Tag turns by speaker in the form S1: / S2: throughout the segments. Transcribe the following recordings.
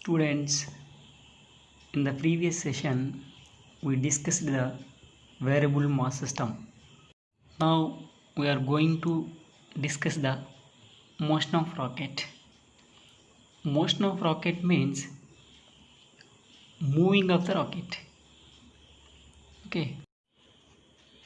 S1: Students, in the previous session, we discussed the variable mass system. Now we are going to discuss the motion of rocket. Motion of rocket means moving of the rocket. Okay,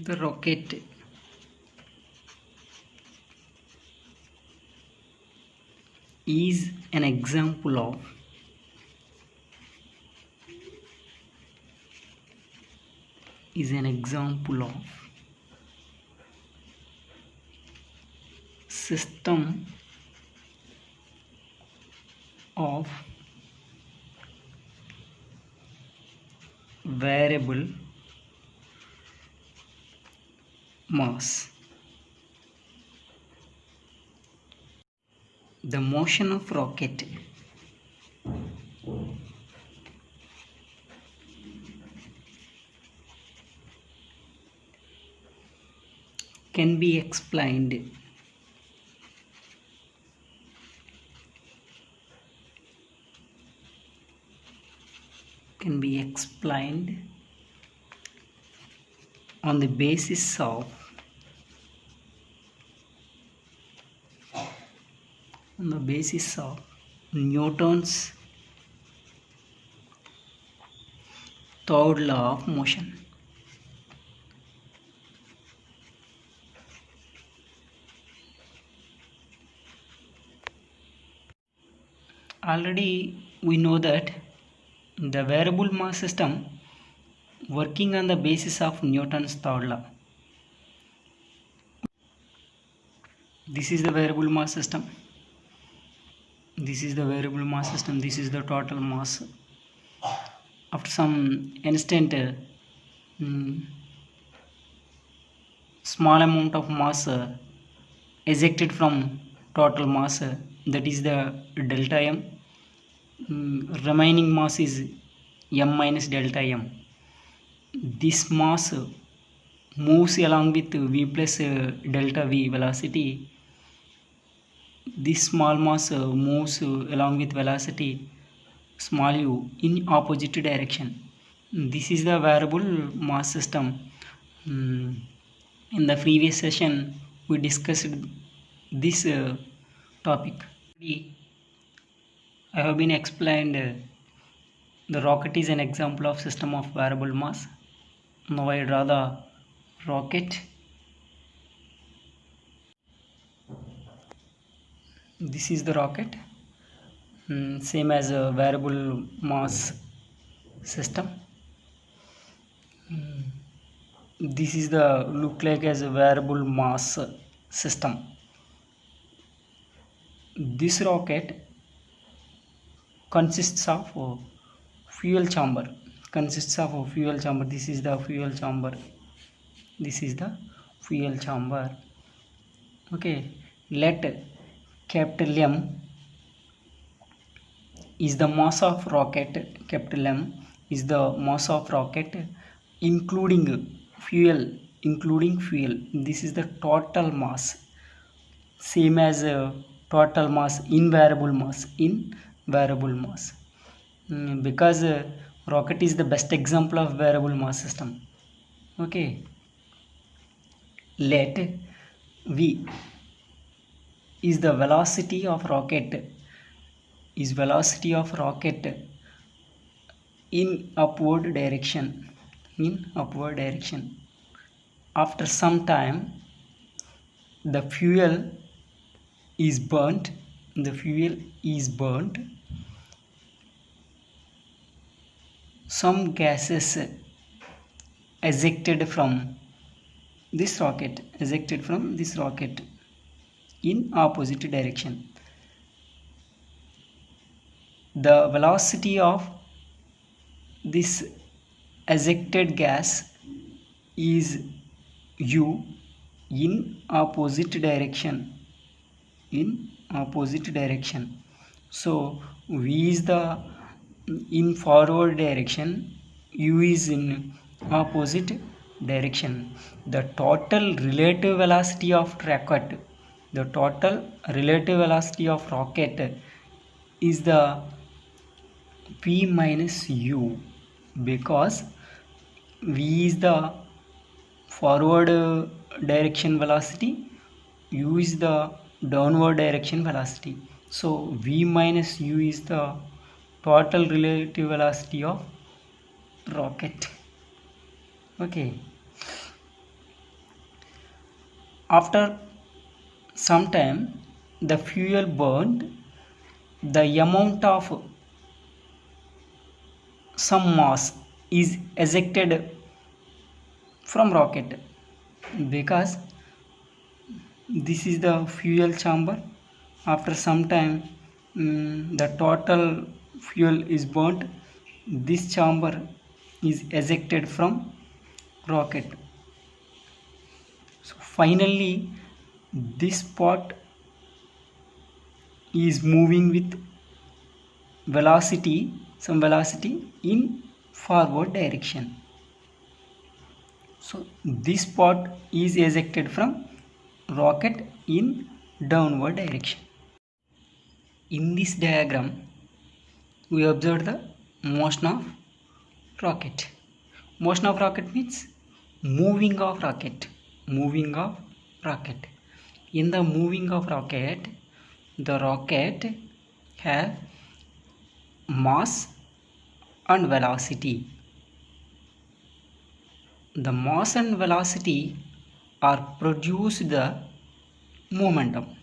S1: the rocket is an example of system of variable mass. The motion of rocket can be explained on the basis of Newton's third law of motion. Already we know that the variable mass system working on the basis of Newton's third law. This is the variable mass system. This is the total mass. After some instant small amount of mass ejected from total mass, that is the delta m. Remaining mass is m minus delta m. This mass moves along with v plus delta v velocity. This small mass moves along with velocity small u in opposite direction. This is the variable mass system. In the previous session we discussed this topic. I have been explained the rocket is an example of system of variable mass. Now I draw the rocket. This is the rocket, same as a variable mass system. This is the look like as a variable mass system. This rocket consists of a fuel chamber. This is the fuel chamber. Okay, let capital M is the mass of rocket. Capital M is the mass of rocket including fuel. This is the total mass, same as total mass in variable mass. Because rocket is the best example of variable mass system. Okay, let v is the velocity of rocket in upward direction. After some time the fuel is burnt. Some gases ejected from this rocket in opposite direction. The velocity of this ejected gas is u in opposite direction. So v is the in forward direction, u is in opposite direction. The total relative velocity of rocket is the v minus u, because v is the forward direction velocity, u is the downward direction velocity. So v minus u is the total relative velocity of rocket. Okay, after some time the fuel burned, the amount of some mass is ejected from rocket, because this is the fuel chamber. After some time the total fuel is burnt, this chamber is ejected from rocket. So finally this part is moving with velocity, some velocity in forward direction. So this part is ejected from rocket in downward direction. In this diagram we observe the motion of rocket. Motion of rocket means moving of rocket. Moving of rocket. In the moving of rocket, the rocket have mass and velocity. The mass and velocity are produced the momentum.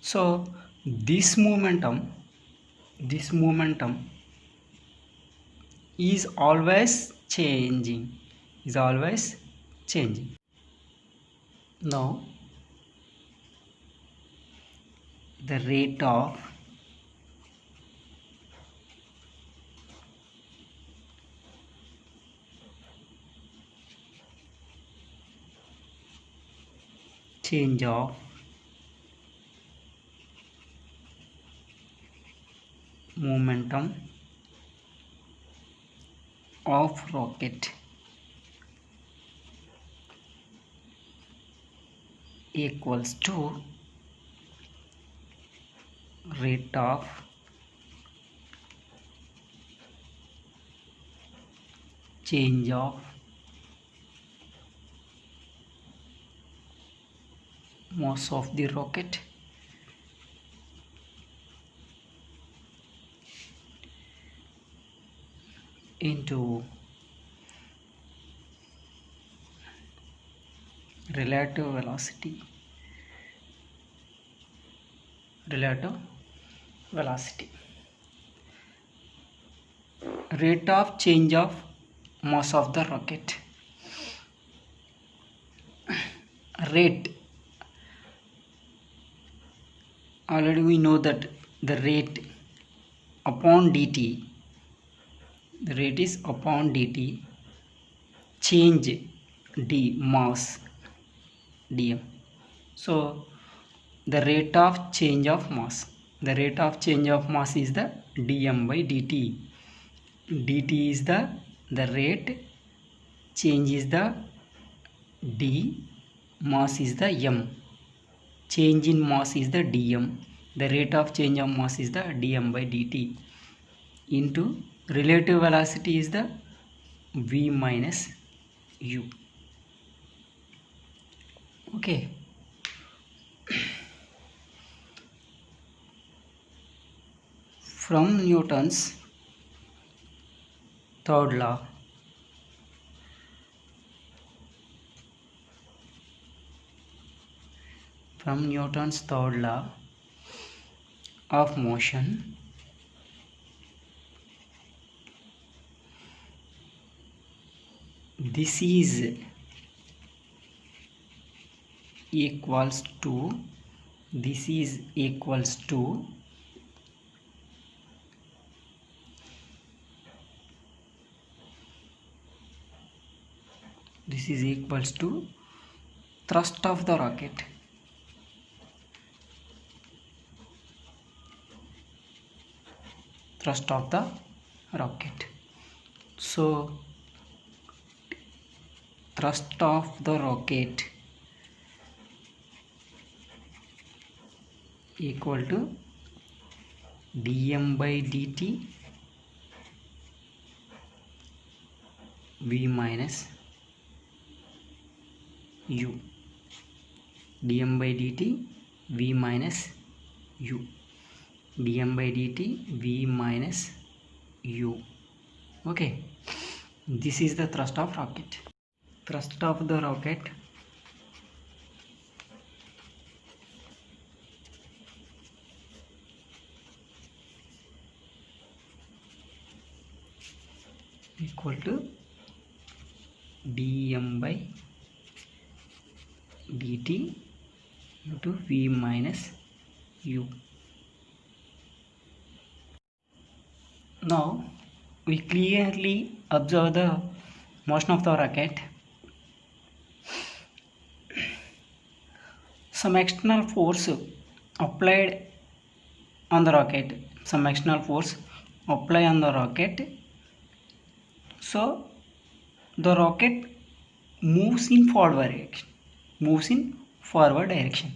S1: So this momentum is always changing. Now the rate of change of momentum of rocket equals to rate of change of mass of the rocket into relative velocity. Rate of change of mass of the rocket. Rate, already we know that the rate upon dt, the rate is upon dt, change d, mass dm. So the rate of change of mass is the dm by dt. Dt is the rate, change is the d, mass is the m. Change in mass is the dm. The rate of change of mass is the dm by dt into relative velocity is the v minus u. Okay, from Newton's third law, of motion, this is equals to thrust of the rocket. So thrust of the rocket equal to dm by dt v minus u, dm by dt v minus u, dm by dt v minus u. Okay, this is the thrust of rocket. Thrust of the rocket equal to dm by dt into v minus u. Now we clearly observe the motion of the rocket. Some external force applied on the rocket, some external force apply on the rocket, so the rocket moves in forward direction,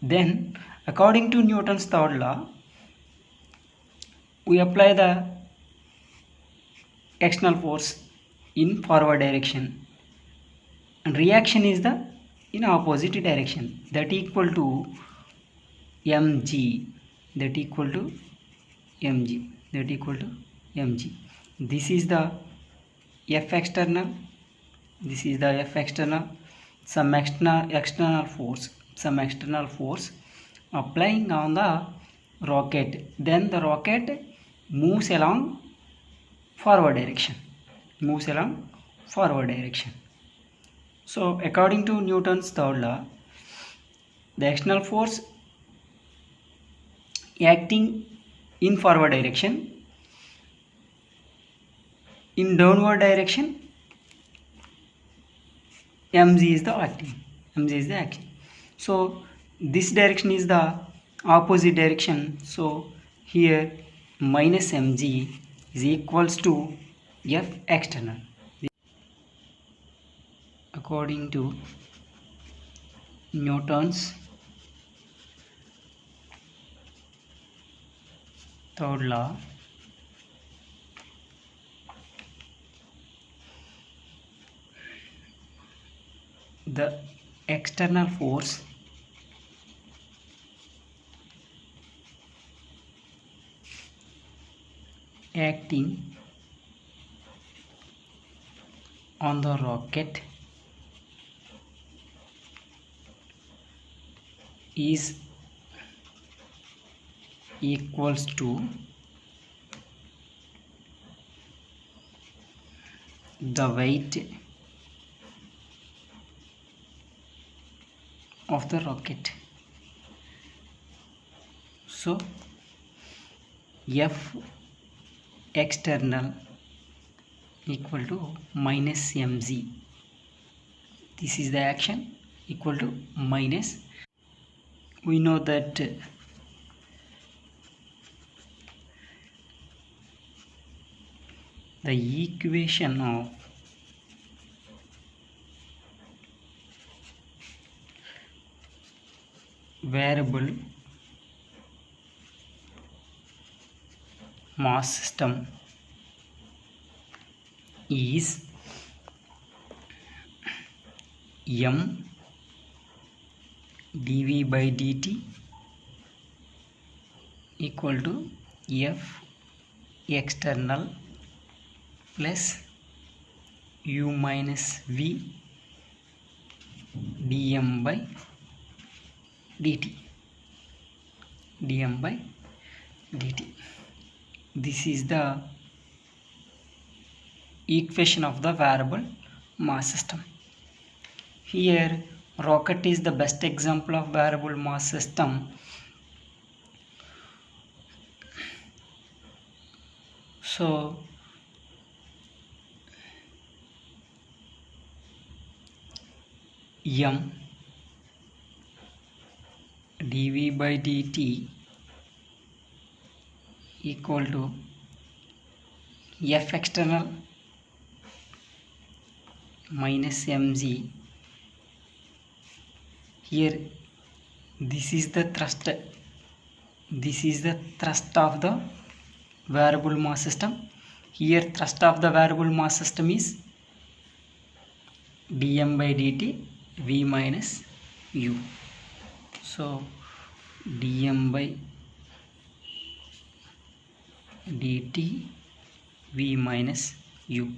S1: then according to Newton's third law we apply the external force in forward direction, and reaction is the in opposite direction, that equal to mg, that equal to mg. This is the F external, this is the F external. Some external force applying on the rocket, then the rocket moves along forward direction, So according to Newton's third law, the external force acting in forward direction, in downward direction mg is the acting, so this direction is the opposite direction, so here minus mg is equals to F external. According to Newton's third law, the external force acting on the rocket is equals to the weight of the rocket. So F external equal to minus mg, this is the action, equal to minus, we know that the equation of variable mass system is m dv by dt equal to F external plus u minus v dm by dt. This is the equation of the variable mass system. Here rocket is the best example of variable mass system. So m dv by dt equal to F external minus mg. Here this is the thrust This is the thrust of the variable mass system. Here thrust of the variable mass system is dm by dt v minus u. So dm by dt v minus u.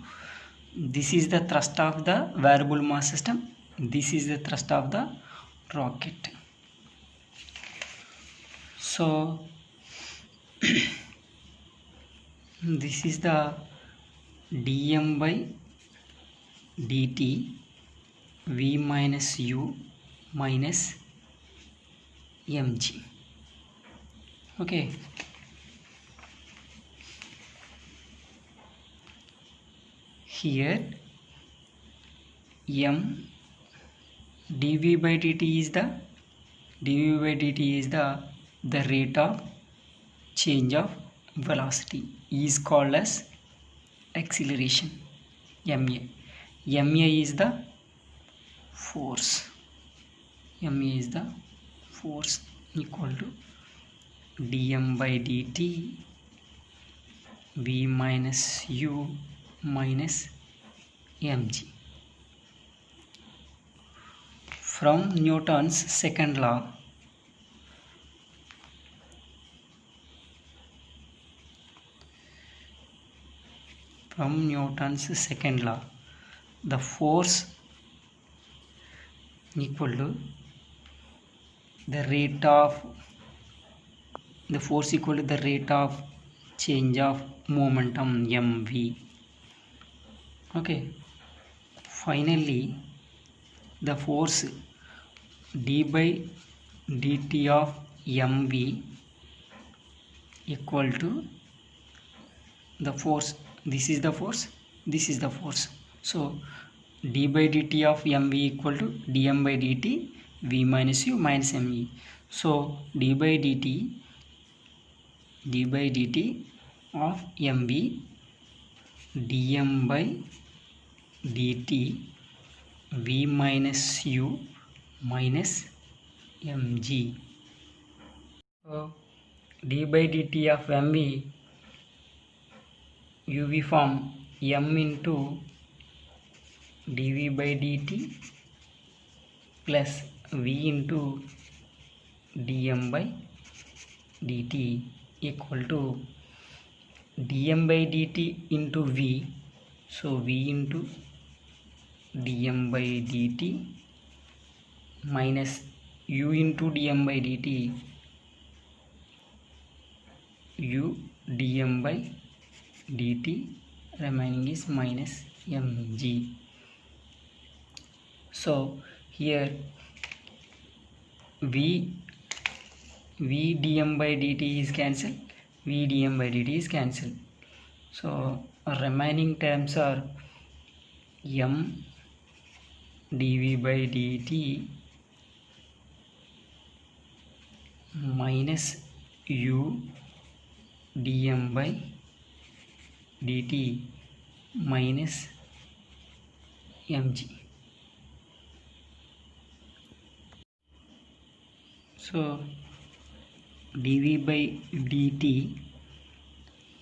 S1: This is the thrust of the variable mass system. This is the thrust of the rocket. So this is the dm by dt v minus u minus mg. Okay, here m dv by dt is the rate of change of velocity, is called as acceleration. ma is the force. ma is the force equal to dm by dt v minus u minus mg. From Newton's second law, the force equal to the rate of change of momentum mv. Okay, finally the force d by dt of mv equal to the force. This is the force, this is the force. So d by dt of mv equal to dm by dt v minus u minus me. So d by dt of mv dm by dt v minus u minus mg. So d by dt of mv, uv form m into dv by dt plus v into dm by dt equal to dm by dt into v. So v into dm by dt minus u into dm by dt, u dm by dt remaining is minus mg. So here v dm by dt is cancelled, v dm by dt is cancelled. So remaining terms are m dv by dt minus u dm by dt minus mg. So dv by dt,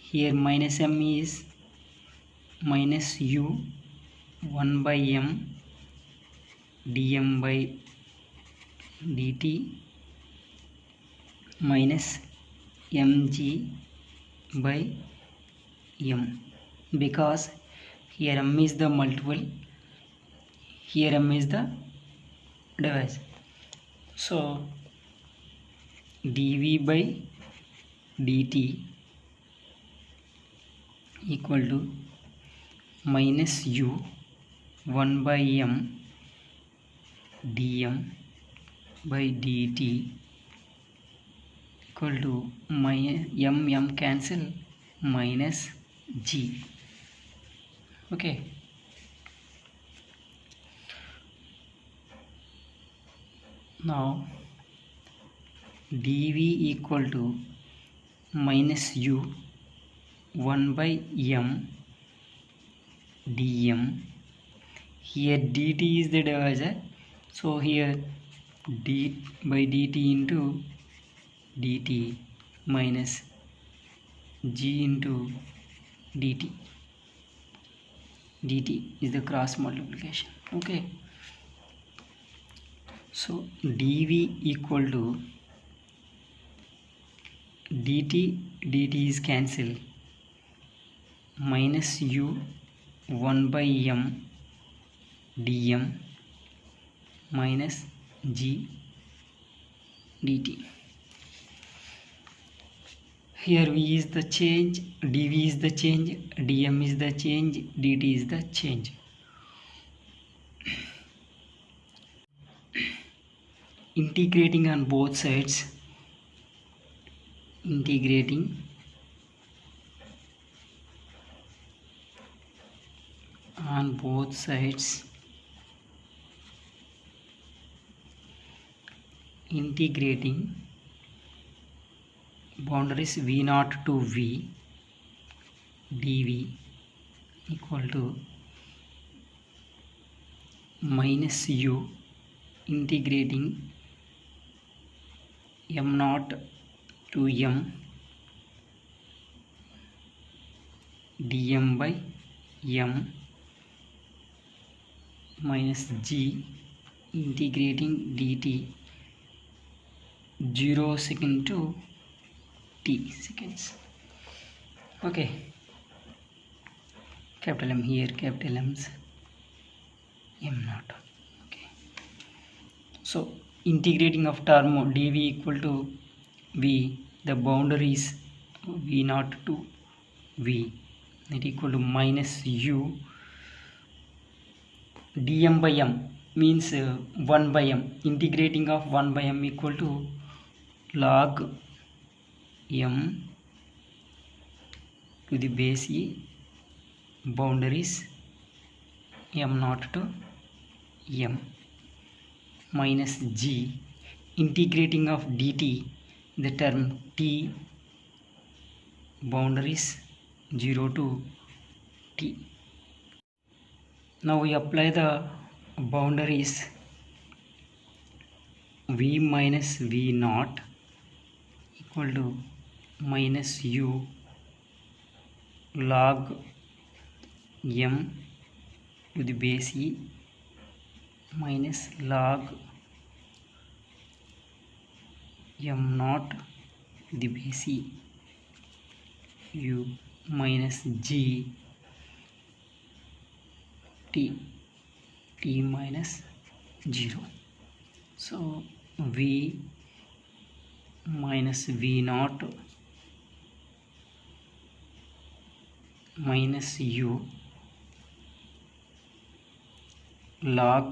S1: here minus m is minus u 1 by m dm by dt minus mg by m, because here m is the multiple, here m is the device. So dv by dt equal to minus u 1 by m dm by dt equal to m cancel minus g. Okay, now dv equal to minus u 1 by m dm. Here dt is the divisor, so here d by dt into dt minus g into dt. dt is the cross multiplication. Okay, so dv equal to dt is cancel, minus u 1 by m dm minus g dt. Here v is the change, dv is the change, dm is the change, dt is the change. Integrating on both sides, integrating on both sides, integrating boundaries v0 to v dv equal to minus u integrating m0 to m dm by m minus g integrating dt 0 second to t seconds. Okay, capital M here, capital M's m0. Okay, so integrating of term dv equal to v, the boundaries v0 to v, that equal to minus u dm by m means 1 by m, integrating of 1 by m equal to log m to the base e, boundaries m0 to m minus g integrating of dt, the term t, boundaries 0 to t. Now we apply the boundaries v minus v0 equal to minus u log m to the base e minus log m0 to the base e u minus g t minus 0. So v minus v0 minus u log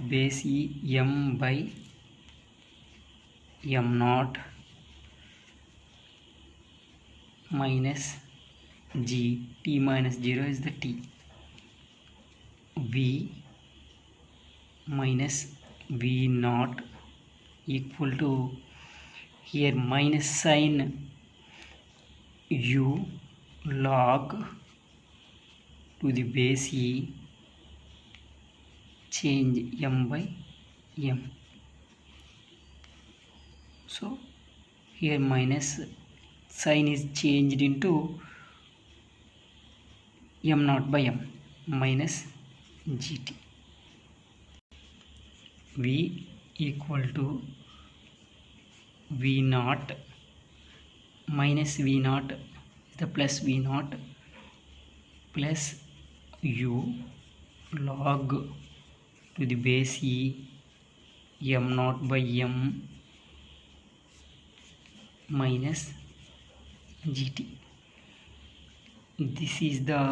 S1: base e m by m0 minus g, t minus 0 is the t, v minus v0 equal to, here minus sign u log to the base e change m by m. So here minus sign is changed into m0 by m minus gt. V equal to v0 minus v0 is the plus v0 plus u log to the base e m0 by m minus gt. This is the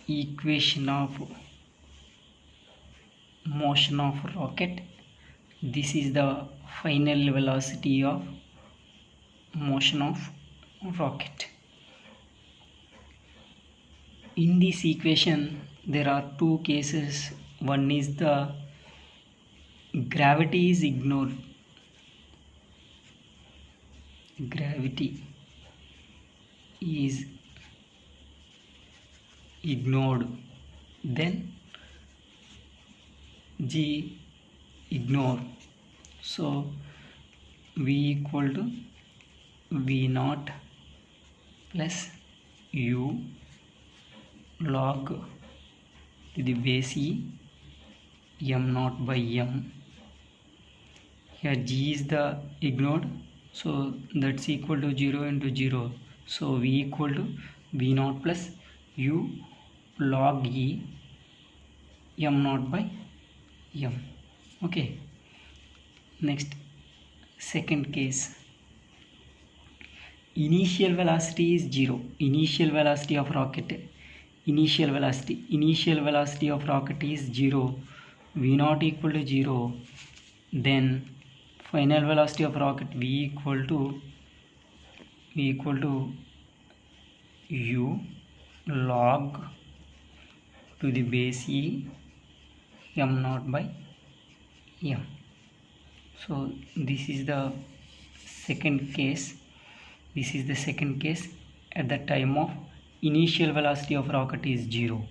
S1: equation of motion of rocket. This is the final velocity of motion of rocket. In this equation there are two cases. One is the gravity is ignored, gravity is ignored, then g ignore. So v equal to v naught plus u log to the base e m naught by m. Here g is the ignored, so that's equal to 0 into 0. So v equal to v naught plus u log e m naught by m. Okay, next second case. Initial velocity is 0. Initial velocity of rocket of rocket is 0. v naught equal to 0. Then final velocity of rocket v equal to u log to the base e m naught by m. So this is the second case. At the time of initial velocity of rocket is 0.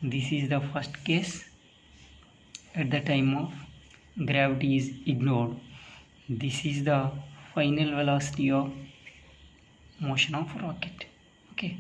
S1: This is the first case at the time of gravity is ignored. This is the final velocity of motion of rocket. Okay.